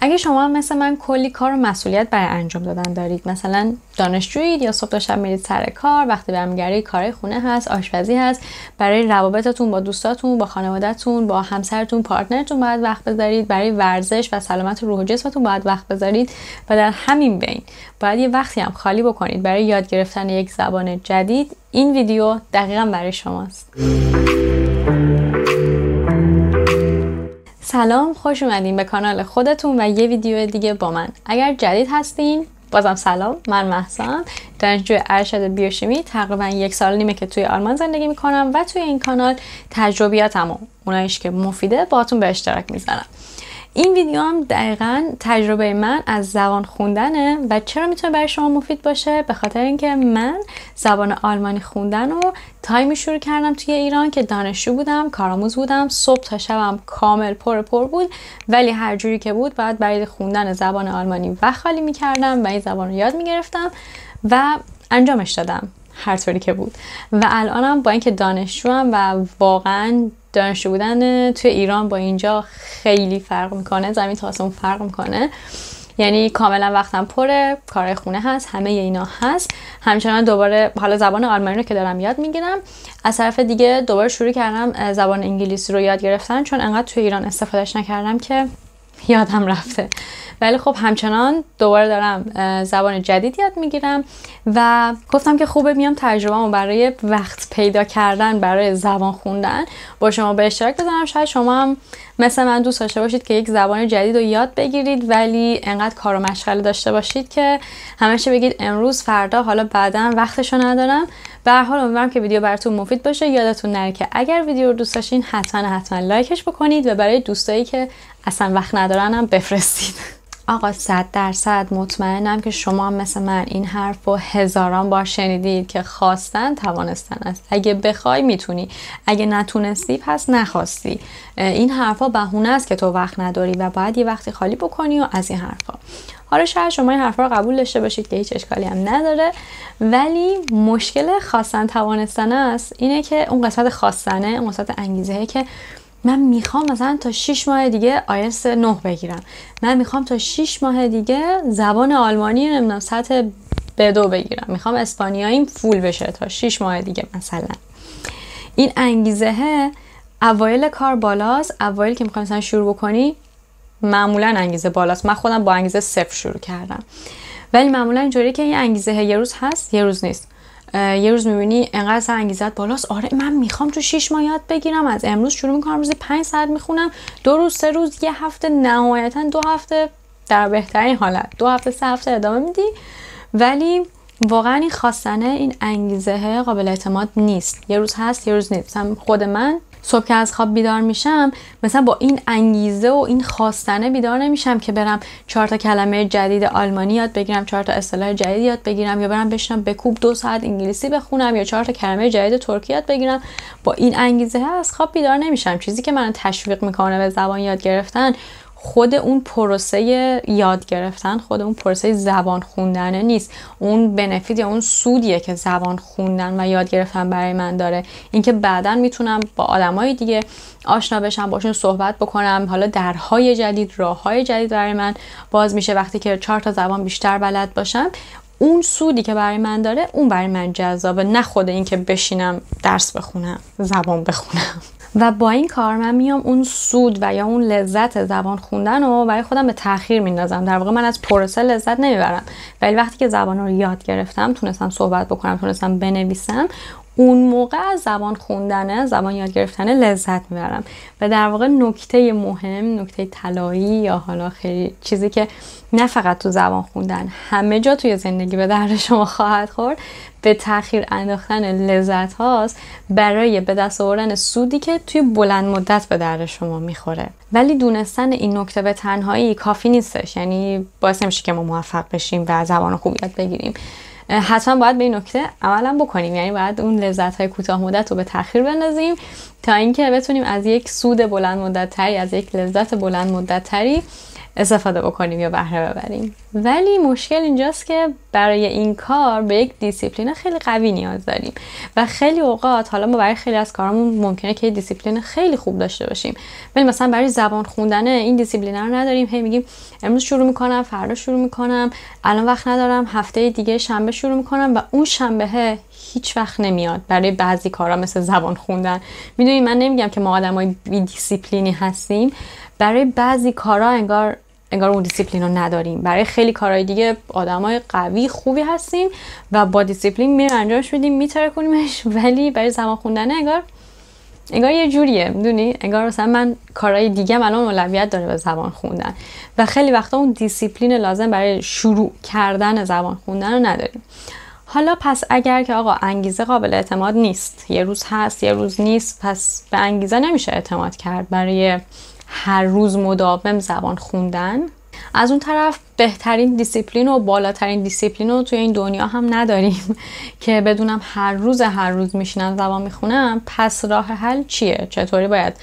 اگه شما هم مثل من کلی کار و مسئولیت برای انجام دادن دارید، مثلا دانشجویید یا صبح تا شب میرید سر کار، وقتی برمیگردید کارهای خونه هست، آشپزی هست، برای روابطتون با دوستاتون، با خانواده‌تون، با همسرتون، پارتنرتون باید وقت بذارید، برای ورزش و سلامت روح و جسمتون باید وقت بذارید و در همین بین باید یه وقتی هم خالی بکنید برای یاد گرفتن یک زبان جدید. این ویدیو دقیقاً برای شماست. سلام، خوش اومدین به کانال خودتون و یه ویدیو دیگه با من. اگر جدید هستین بازم سلام، من مهسا، دانشجوی ارشد بیوشیمی. تقریبا 1.5 سال که توی آلمان زندگی میکنم و توی این کانال تجربیاتمو، اونایش که مفیده، باهاتون به اشتراک میذارم. این ویدیو هم دقیقاً تجربه من از زبان خوندنه و چرا میتونه برای شما مفید باشه؟ به خاطر اینکه من زبان آلمانی خوندن رو تایمی شروع کردم توی ایران که دانشجو بودم، کارآموز بودم، صبح تا شبم کامل پر بود، ولی هر جوری که بود باید برای خوندن زبان آلمانی وقت خالی میکردم و این زبان رو یاد میگرفتم و انجامش دادم هر طوری که بود. و الانم با اینکه دانشجوام و واقعاً دانشجو بودن توی ایران با اینجا خیلی فرق میکنه، زمین تا آسمون فرق میکنه. یعنی کاملا وقتم پره، کارهای خونه هست، همه اینا هست. همچنان دوباره حالا زبان آلمانی رو که دارم یاد میگیرم، از طرف دیگه دوباره شروع کردم زبان انگلیسی رو یاد گرفتن، چون انقدر توی ایران استفادهش نکردم که یادم رفته. ولی خب همچنان دوباره دارم زبان جدید یاد میگیرم و گفتم که خوبه میام تجربه‌مو برای وقت پیدا کردن برای زبان خوندن با شما به اشتراک بذارم. شاید شما هم مثل من دوست داشته باشید که یک زبان جدید رو یاد بگیرید، ولی انقدر کار و مشغله داشته باشید که همیشه بگید امروز، فردا، حالا بعداً وقتشو ندارم. به هر حال امیدوارم که ویدیو براتون مفید باشه. یادتون نره که اگر ویدیو رو دوست داشتین حتما لایکش بکنید و برای دوستایی که اصلا وقت ندارن هم بفرستید. آقا 100% مطمئنم که شما هم مثل من این حرف رو هزاران بار شنیدید که خواستن توانستن است. اگه بخوای میتونی، اگه نتونستی پس نخواستی. این حرفا بهونه است که تو وقت نداری و باید یه وقتی خالی بکنی و از این حرفا. حالا شاید شما این حرفا رو قبول داشته باشید که هیچ اشکالی هم نداره، ولی مشکل خواستن توانستن است اینه که اون قسمت خواستنه، اون قسمت انگیزه‌ای که من میخوام مثلا تا 6 ماه دیگه آیلتس 9 بگیرم، من میخوام تا 6 ماه دیگه زبان آلمانی نمیدونم سطح B2 بگیرم، میخوام اسپانیاییم فول بشه تا 6 ماه دیگه مثلا. این انگیزه اوایل کار بالاست، اوایل که میخوام مثلا شروع بکنی معمولا انگیزه بالاست. من خودم با انگیزه 0 شروع کردم، ولی معمولا اینجوریه که این انگیزه یه روز هست یه روز نیست. یه روز میبینی انقدر سر انگیزت بالاست، آره من میخوام تو 6 ماه یاد بگیرم، از امروز شروع میکنم، روزی 5 ساعت میخونم، 2 روز 3 روز، یه هفته، نهایتا 2 هفته، در بهترین حالت 2 هفته 3 هفته ادامه میدی. ولی واقعا این خواستنه، این انگیزه قابل اعتماد نیست. یه روز هست یه روز نیست. مثلا خود من صبح که از خواب بیدار میشم، مثلا با این انگیزه و این خواستنه بیدار نمیشم که برم 4 تا کلمه جدید آلمانی یاد بگیرم، 4 تا اصطلاح جدید یاد بگیرم، یا برم بشینم بکوب 2 ساعت انگلیسی بخونم، یا 4 تا کلمه جدید ترکی یاد بگیرم. با این انگیزه از خواب بیدار نمیشم. چیزی که من تشویق میکنه به زبان یاد گرفتن خود اون پروسه یاد گرفتن، خود اون پروسه زبان خوندن نیست. اون بنفیت یا اون سودیه که زبان خوندن و یاد گرفتن برای من داره. اینکه بعداً میتونم با آدمای دیگه آشنا بشم، باشون صحبت بکنم، حالا درهای جدید، راههای جدید برای من باز میشه وقتی که 4 تا زبان بیشتر بلد باشم. اون سودی که برای من داره اون برای من جذابه، نه خود این که بشینم درس بخونم، زبان بخونم. و با این کار من میام اون سود و یا اون لذت زبان خوندن رو برای خودم به تأخیر میندازم. در واقع من از پروسه لذت نمیبرم، ولی وقتی که زبان رو یاد گرفتم، تونستم صحبت بکنم، تونستم بنویسم، اون موقع از زبان خوندن، زبان یاد گرفتن لذت میبرم. و در واقع نکته مهم، نکته طلایی یا حالا خیلی چیزی که نه فقط تو زبان خوندن، همه جا توی زندگی به درد شما خواهد خورد، به تأخیر انداختن لذت هاست برای به دست آوردن سودی که توی بلند مدت به درد شما میخوره. ولی دونستن این نکته به تنهایی کافی نیستش، یعنی باعث نمیشه که ما موفق بشیم و زبان خوب یاد بگیریم. حتما باید به این نکته عملا بکنیم، یعنی باید اون لذت‌های کوتاه مدت رو به تأخیر بندازیم تا اینکه بتونیم از یک سود بلند مدت تری، از یک لذت بلند مدت تری استفاده بکنیم یا بهره ببریم. ولی مشکل اینجاست که برای این کار به یک دیسیپلین خیلی قوی نیاز داریم و خیلی اوقات حالا ما برای خیلی از کارامون ممکنه که دیسیپلین خیلی خوب داشته باشیم، ولی مثلا برای زبان خوندن این دیسیپلین رو نداریم. هی میگیم امروز شروع میکنم، فردا شروع میکنم، الان وقت ندارم، هفته دیگه شنبه شروع میکنم و اون شنبه هیچ وقت نمیاد. برای بعضی کارا مثل زبان خوندن، میدونید من نمیگم که ما آدمای بی دیسیپلینی هستیم، برای بعضی کارا انگار اون دیسیپلین رو نداریم. برای خیلی کارهای دیگه آدمای قوی خوبی هستیم و با دیسیپلین میریم انجامش بدیم، میترکونیمش، ولی برای زبان خوندن انگار یه جوریه، میدونی، انگار مثلا من کارهای دیگه الان اولویت داره به زبان خوندن و خیلی وقتا اون دیسیپلین لازم برای شروع کردن زبان خوندن رو نداریم. حالا پس اگر که آقا انگیزه قابل اعتماد نیست، یه روز هست یه روز نیست، پس به انگیزه نمیشه اعتماد کرد برای هر روز مداوم زبان خوندن. از اون طرف بهترین دیسیپلین و بالاترین دیسیپلین رو توی این دنیا هم نداریم که بدونم هر روز میشینم زبان میخونم. پس راه حل چیه؟ چطوری باید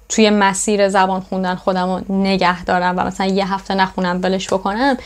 توی مسیر زبان خوندن خودم رو نگه دارم و مثلا یه هفته نخونم بلش بکنم؟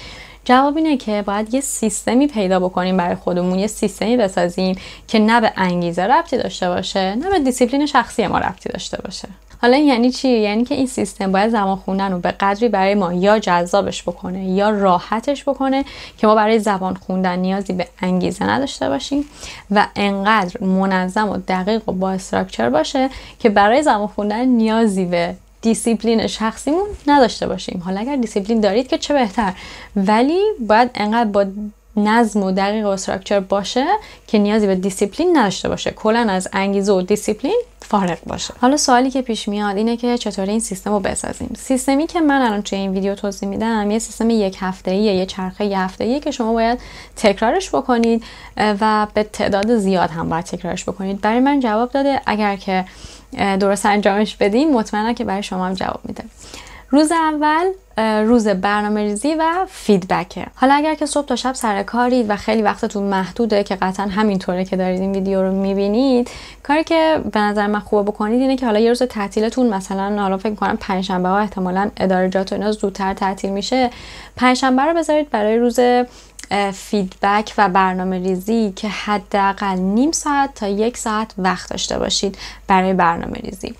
جواب اینه که باید یه سیستمی پیدا بکنیم برای خودمون، یه سیستمی بسازیم که نه به انگیزه ربطی داشته باشه، نه به دیسیپلین شخصی ما ربطی داشته باشه. حالا یعنی چی؟ یعنی که این سیستم باید زبان خوندن رو به قدری برای ما یا جذابش بکنه یا راحتش بکنه که ما برای زبان خوندن نیازی به انگیزه نداشته باشیم و انقدر منظم و دقیق و با استراکچر باشه که برای زبان خوندن نیازی به دیسیپلین شخصیمون نداشته باشیم. حالا اگر دیسیپلین دارید که چه بهتر، ولی باید انقدر با نظم و دقیق و استراکچر باشه که نیازی به دیسیپلین نداشته باشه، کلا از انگیزه و دیسیپلین فارغ باشه. حالا سوالی که پیش میاد اینه که چطوری این سیستم رو بسازیم. سیستمی که من الان توی این ویدیو توضیح میدم یه سیستم یک هفته‌ایه، یه چرخه یک هفته‌ایه که شما باید تکرارش بکنید و به تعداد زیاد هم باید تکرارش بکنید. برای من جواب داده، اگر که درست انجامش بدیم مطمئنم که برای شما هم جواب میده. روز اول روز برنامه‌ریزی و فیدبکه. حالا اگر که صبح تا شب سر کارید و خیلی وقتتون محدوده که قطعا همینطوره که دارید این ویدیو رو میبینید، کاری که به نظر من خوبه بکنید اینه که حالا یه روز تعطیلتون، مثلا حالا فکر می‌کنم پنجشنبه ها احتمالاً ادارجات و اینا زودتر تعطیل میشه، پنجشنبه رو بذارید برای روز فیدبک و برنامه ریزی که حداقل نیم ساعت تا یک ساعت وقت داشته باشید برای برنامه ریزی.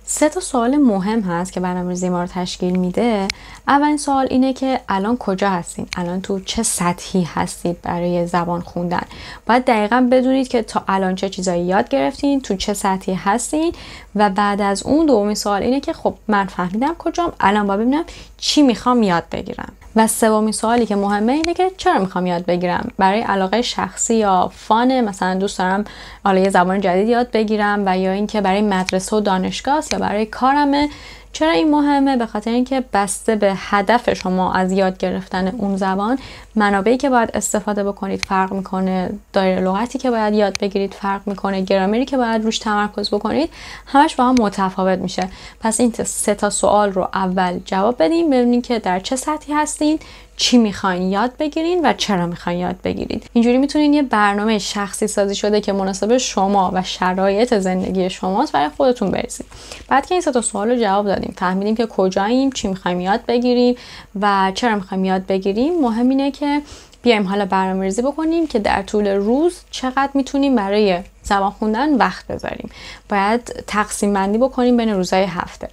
3 سوال مهم هست که برنامه‌ریزی ما رو تشکیل میده. اولین سوال اینه که الان کجا هستین؟ الان تو چه سطحی هستید برای زبان خوندن؟ باید دقیقاً بدونید که تا الان چه چیزایی یاد گرفتین، تو چه سطحی هستین و بعد از اون دومین سوال اینه که خب من فهمیدم کجام، الان باید ببینم چی میخوام یاد بگیرم. و سومین سوالی که مهمه اینه که چرا میخوام یاد بگیرم؟ برای علاقه شخصی یا فانه، مثلا دوست دارم حالا یه زبان جدید یاد بگیرم، و یا اینکه برای مدرسه و دانشگاه یا برای کارمه. چرا این مهمه؟ به خاطر اینکه بسته به هدف شما از یاد گرفتن اون زبان، منابعی که باید استفاده بکنید فرق میکنه، دایره لغتی که باید یاد بگیرید فرق میکنه، گرامری که باید روش تمرکز بکنید همش با هم متفاوت میشه. پس این 3 سوال رو اول جواب بدین، ببینید که در چه سطحی هستین، چی میخواین یاد بگیرین و چرا میخواین یاد بگیرید. اینجوری میتونین یه برنامه شخصی سازی شده که مناسب شما و شرایط زندگی شماست برای خودتون بریزید. بعد که این 3 سوال رو جواب دادیم، فهمیدیم که کجاییم، چی میخوایم یاد بگیریم و چرا میخوایم یاد بگیریم، مهم اینه که بیایم حالا برنامه‌ریزی بکنیم که در طول روز چقدر میتونیم برای زبان خوندن وقت بذاریم. باید تقسیم بندی بکنیم بین روزهای هفته.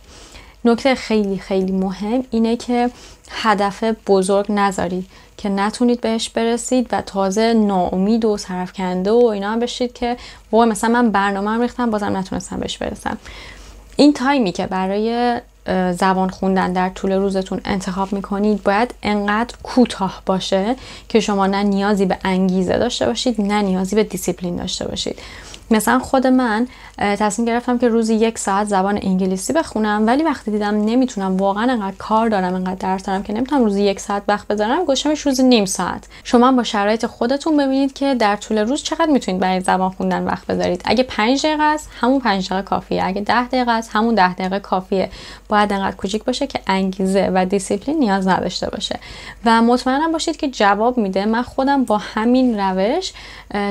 نکته خیلی خیلی مهم اینه که هدف بزرگ نذارید که نتونید بهش برسید و تازه ناامید و سرفکنده و اینا هم بشید که وای مثلا من برنامه‌ام ریختم بازم نتونستم بهش برسم. این تایمی که برای زبان خوندن در طول روزتون انتخاب میکنید باید انقدر کوتاه باشه که شما نه نیازی به انگیزه داشته باشید نه نیازی به دیسیپلین داشته باشید. مثلا خود من تصمیم گرفتم که روزی 1 ساعت زبان انگلیسی بخونم، ولی وقتی دیدم نمیتونم، واقعا انقدر کار دارم، انقدر درس دارم که نمیتونم روزی 1 ساعت وقت بذارم، گذاشتمش روزی نیم ساعت. شما با شرایط خودتون ببینید که در طول روز چقدر میتونید برای زبان خوندن وقت بذارید. اگه 5 دقیقه است همون 5 دقیقه کافیه، اگه 10 دقیقه است همون 10 دقیقه کافیه. باید انقدر کوچیک باشه که انگیزه و دیسیپلین نیاز نداشته باشه. و مطمئنم باشید که جواب میده. من خودم با همین روش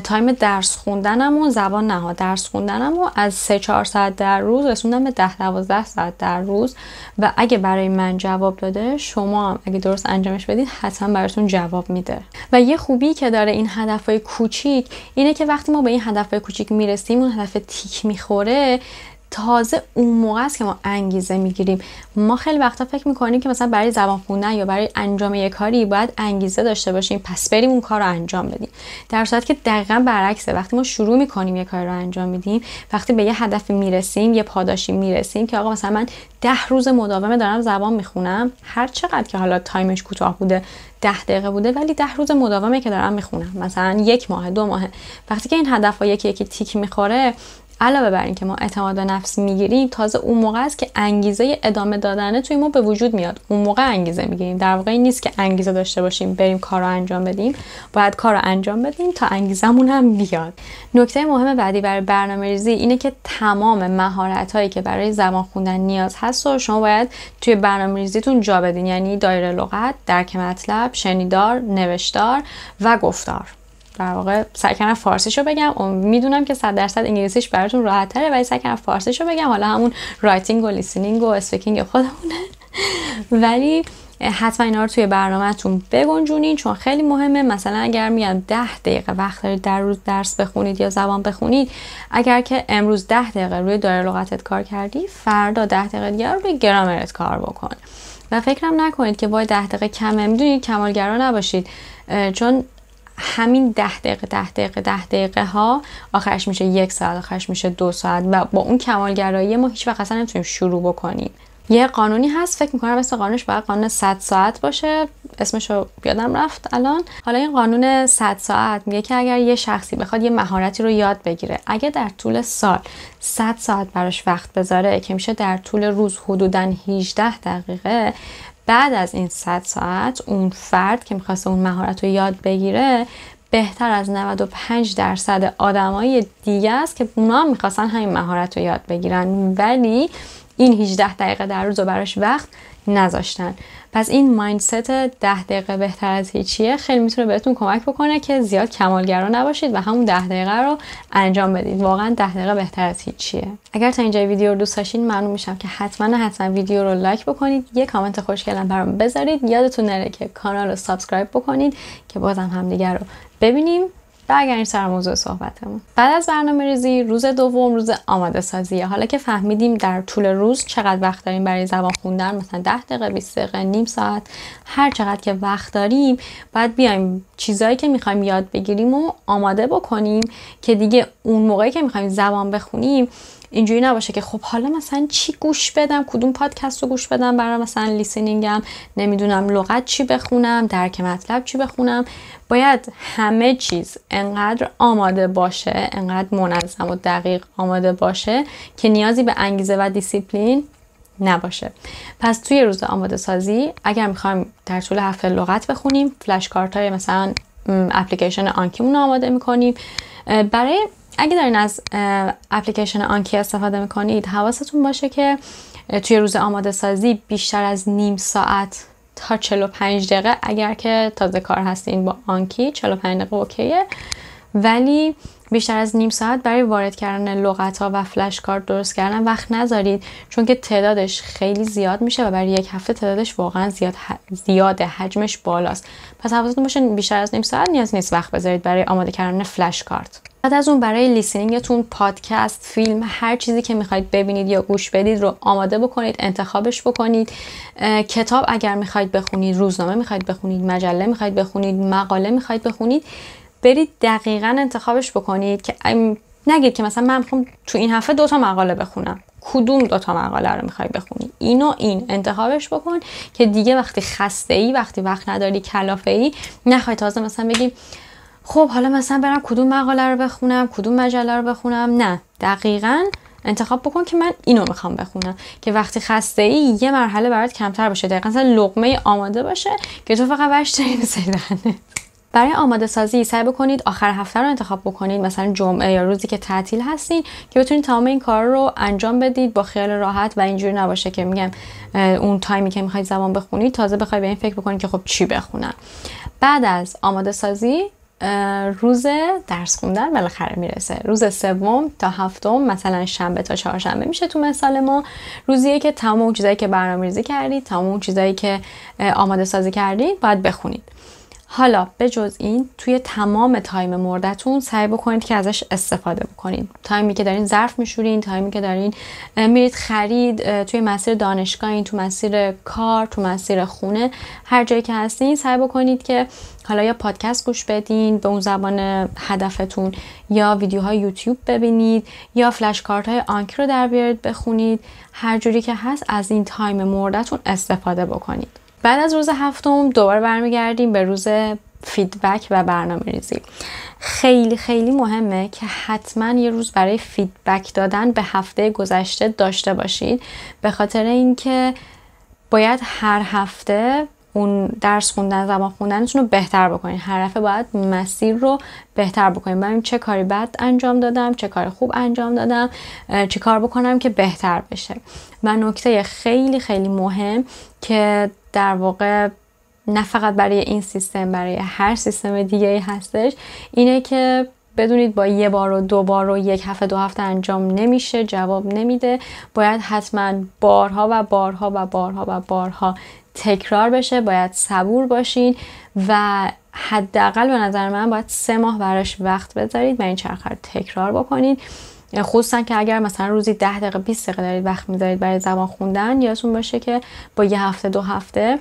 تایم درس خوندنم و زبان نه، درس خوندنمو از 3-4 ساعت در روز رسوندم به 10-12 ساعت در روز و اگه برای من جواب داده، شما هم اگه درست انجامش بدید حتما براتون جواب میده. و یه خوبی که داره این هدفهای کوچیک اینه که وقتی ما به این هدفهای کوچیک میرسیم، اون هدف تیک میخوره، تازه اون موقع است که ما انگیزه میگیریم. ما خیلی وقتا فکر میکنیم که مثلا برای زبان خوندن یا برای انجام یک کاری باید انگیزه داشته باشیم، پس بریم اون کار رو انجام بدیم، در صورتی که دقیقاً برعکسه. وقتی ما شروع میکنیم یک کار رو انجام میدیم، وقتی به یه هدفی میرسیم، یه پاداشی میرسیم که آقا مثلا من 10 روز مداوم دارم زبان میخونم، هر چقدر که حالا تایمش کوتاه بوده، 10 دقیقه بوده، ولی 10 روز مداومه که دارم میخونم، مثلا 1 ماه 2 ماه. وقتی که این هدف‌ها یکی تیک میخوره، علاوه بر این که ما اعتماد به نفس میگیریم، تازه اون موقع است که انگیزه ادامه دادن توی ما به وجود میاد. اون موقع انگیزه میگیریم. در واقع این نیست که انگیزه داشته باشیم بریم کار رو انجام بدیم، باید کار رو انجام بدیم تا انگیزمون هم بیاد. نکته مهم بعدی برای برنامه‌ریزی اینه که تمام مهارت‌هایی که برای زبان خوندن نیاز هست و شما باید توی برنامه‌ریزیتون جا بدین، یعنی دایره لغت، درک مطلب، شنیدار، نوشتار و گفتار. در واقع سعی کردم فارسیشو بگم، میدونم که 100% انگلیسیش براتون راحت تره، ولی سعی کردم فارسیشو بگم، حالا همون رایتینگ و لیسنینگ و اسپیکینگ خودمونه. ولی حتما اینا رو توی برنامه‌تون بگنجونین، چون خیلی مهمه. مثلا اگر میگم 10 دقیقه وقت دارید در روز درس بخونید یا زبان بخونید، اگر که امروز 10 دقیقه روی دایره لغتت کار کردی، فردا 10 دقیقه دیگه روی گرامرت کار بکن. و فکرم نکنید که وای 10 دقیقه کمه. میدونید کمالگرا نباشید، چون همین 10 دقیقه ها آخرش میشه 1 ساعت، آخرش میشه 2 ساعت و با اون کمالگرایی ما هیچ وقت اصلا نمیتونیم شروع بکنیم. یه قانونی هست، فکر میکنم اسم قانونش باید قانون 100 ساعت باشه، اسمشو یادم رفت الان. حالا این قانون 100 ساعت میگه که اگر یه شخصی بخواد یه مهارتی رو یاد بگیره، اگه در طول سال 100 ساعت براش وقت بذاره که میشه در طول روز حدوداً 18 دقیقه، بعد از این 100 ساعت اون فرد که میخواسته اون مهارت رو یاد بگیره بهتر از 95% آدمای دیگه است که اونا هم میخواستن همین مهارت رو یاد بگیرن، ولی این 18 دقیقه در روز رو براش وقت نذاشتن. پس این مایندست 10 دقیقه بهتر از هیچیه خیلی میتونه بهتون کمک بکنه که زیاد کمالگرا نباشید و همون 10 دقیقه رو انجام بدید. واقعا 10 دقیقه بهتر از هیچیه. اگر تا اینجای ویدیو رو دوست داشتین، ممنون میشم که حتما ویدیو رو لایک بکنید، یه کامنت خوشگلم برام بذارید، یادتون نره که کانال رو سابسکرایب بکنید که بازم همدیگه رو ببینیم. برگردیم سر موضوع صحبتمون. بعد از برنامه‌ریزی، روز دوم روز آماده سازیه. حالا که فهمیدیم در طول روز چقدر وقت داریم برای زبان خوندن، مثلا 10 دقیقه، 20 دقیقه، نیم ساعت، هر چقدر که وقت داریم، باید بیایم چیزایی که می‌خوایم یاد بگیریم و آماده بکنیم که دیگه اون موقعی که می‌خوایم زبان بخونیم اینجوری نباشه که خب حالا مثلا چی گوش بدم، کدوم پادکست رو گوش بدم برای مثلا لیسنینگم، نمیدونم لغت چی بخونم، درک مطلب چی بخونم. باید همه چیز انقدر آماده باشه، انقدر منظم و دقیق آماده باشه که نیازی به انگیزه و دیسیپلین نباشه. پس توی روز آماده سازی اگر میخوایم در طول هفته لغت بخونیم، فلش کارت های مثلا اپلیکیشن آنکیمون رو آماده میکنیم. برای اگه دارین از اپلیکیشن آنکی استفاده میکنید، حواستون باشه که توی روز آماده سازی بیشتر از نیم ساعت تا 45 دقیقه، اگر که تازه کار هستین با آنکی 45 دقیقه اوکیه، ولی بیشتر از نیم ساعت برای وارد کردن لغت ها و فلش کارت درست کردن وقت نذارید، چون که تعدادش خیلی زیاد میشه و برای یک هفته تعدادش واقعا زیاده، حجمش بالاست. پس حواستون باشه بیشتر از نیم ساعت نیاز نیست وقت بذارید برای آماده کردن فلش کارت. بعد از اون برای لیسنینگتون پادکست، فیلم، هر چیزی که میخواید ببینید یا گوش بدید رو آماده بکنید، انتخابش بکنید. کتاب اگر میخواید بخونید، روزنامه میخواید بخونید، مجله میخواید بخونید، مقاله میخواید بخونید، برید دقیقاً انتخابش بکنید که نگید که مثلا من میخوام تو این هفته 2 مقاله بخونم. کدوم 2 مقاله رو میخوای بخونی؟ اینو این انتخابش بکن که دیگه وقتی خسته ای، وقتی وقت نداری، کلافه ای، نخوای تازه مثلا بگی خب حالا مثلا برم کدوم مقاله رو بخونم، کدوم مجله رو بخونم. نه، دقیقاً انتخاب بکن که من اینو میخوام بخونم که وقتی خسته ای یه مرحله برات کمتر باشه، دقیقاً مثلا لقمه آماده باشه که تو فقط برش داری بزنی. برای آماده سازی سعی بکنید آخر هفته رو انتخاب بکنید، مثلا جمعه یا روزی که تعطیل هستین، که بتونید تمام این کار رو انجام بدید با خیال راحت و اینجوری نباشه که میگم اون تایمی که میخواید زبان بخونید تازه بخوای به این فکر بکنید که خب چی بخونم. بعد از آماده سازی روز درس خوندن بالاخره میرسه. روز سوم تا هفتم، مثلا شنبه تا چهارشنبه میشه تو مثال ما، روزیه که تمام اون چیزایی که برنامه‌ریزی کردید، تمام اون چیزایی که آماده سازی کردید باید بخونید. حالا به جز این توی تمام تایم مردتون سعی بکنید که ازش استفاده بکنید. تایمی که دارین ظرف میشورین، تایمی که دارین میرید خرید، توی مسیر دانشگاهین، تو مسیر کار، تو مسیر خونه، هر جایی که هستین سعی بکنید که حالا یا پادکست گوش بدین به اون زبان هدفتون، یا ویدیوهای یوتیوب ببینید، یا فلش کارت های آنکی رو در بیارید بخونید. هر جوری که هست از این تایم مردتون استفاده بکنید. بعد از روز هفتم دوباره برمیگردیم به روز فیدبک و برنامه ریزی. خیلی خیلی مهمه که حتما یه روز برای فیدبک دادن به هفته گذشته داشته باشید، به خاطر اینکه باید هر هفته اون درس خوندن، زبان خوندنتون رو بهتر بکنید. هر دفعه باید مسیر رو بهتر بکنید. ببینیم چه کاری بد انجام دادم، چه کار خوب انجام دادم، چه کار بکنم که بهتر بشه. و نکته خیلی خیلی مهم که در واقع نه فقط برای این سیستم، برای هر سیستم دیگه‌ای هستش، اینه که بدونید با یه بار و دو بار و یک هفته دو هفته انجام نمیشه، جواب نمیده. باید حتما بارها و بارها و بارها و بارها تکرار بشه. باید صبور باشین و حداقل به نظر من باید 3 ماه براش وقت بذارید و این چرخه رو تکرار بکنید. خصوصا که اگر مثلا روزی 10 دقیقه 20 دقیقه دارید وقت میذارید برای زبان خوندن، یادتون باشه که با یه هفته 2 هفته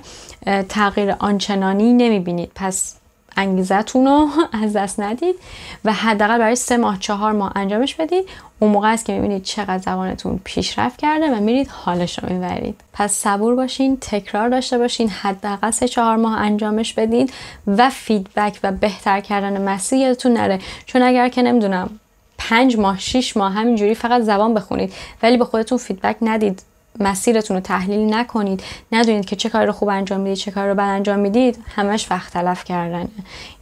تغییر آنچنانی نمیبینید. پس انگیزتون رو از دست ندید و حداقل برای 3 ماه 4 ماه انجامش بدید. اون موقع است که میبینید چقدر زبانتون پیشرفت کرده و میرید حالش رو میبرید. پس صبور باشین، تکرار داشته باشین، حداقل 3-4 ماه انجامش بدید و فیدبک و بهتر کردن مسیر یادتون نره. چون اگر که نمیدونم 5 ماه 6 ماه همینجوری فقط زبان بخونید ولی به خودتون فیدبک ندید، مسیرتون رو تحلیل نکنید، ندونید که چه کاری رو خوب انجام میدید، چه کاری رو بد انجام میدید، همش وقت تلف کردنه.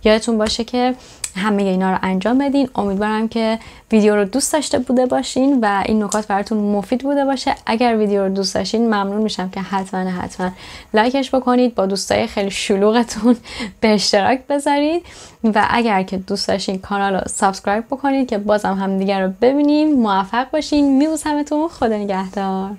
یادتون باشه که همه اینا رو انجام بدین. امیدوارم که ویدیو رو دوست داشته بوده باشین و این نکات براتون مفید بوده باشه. اگر ویدیو رو دوست داشتین ممنون میشم که حتما لایکش بکنید، با دوستای خیلی شلوغتون به اشتراک بذارید و اگر که دوست داشتین کانال رو سابسکرایب بکنید که بازم همدیگه رو ببینیم. موفق باشین. میبوسمتون. خدا نگهدار.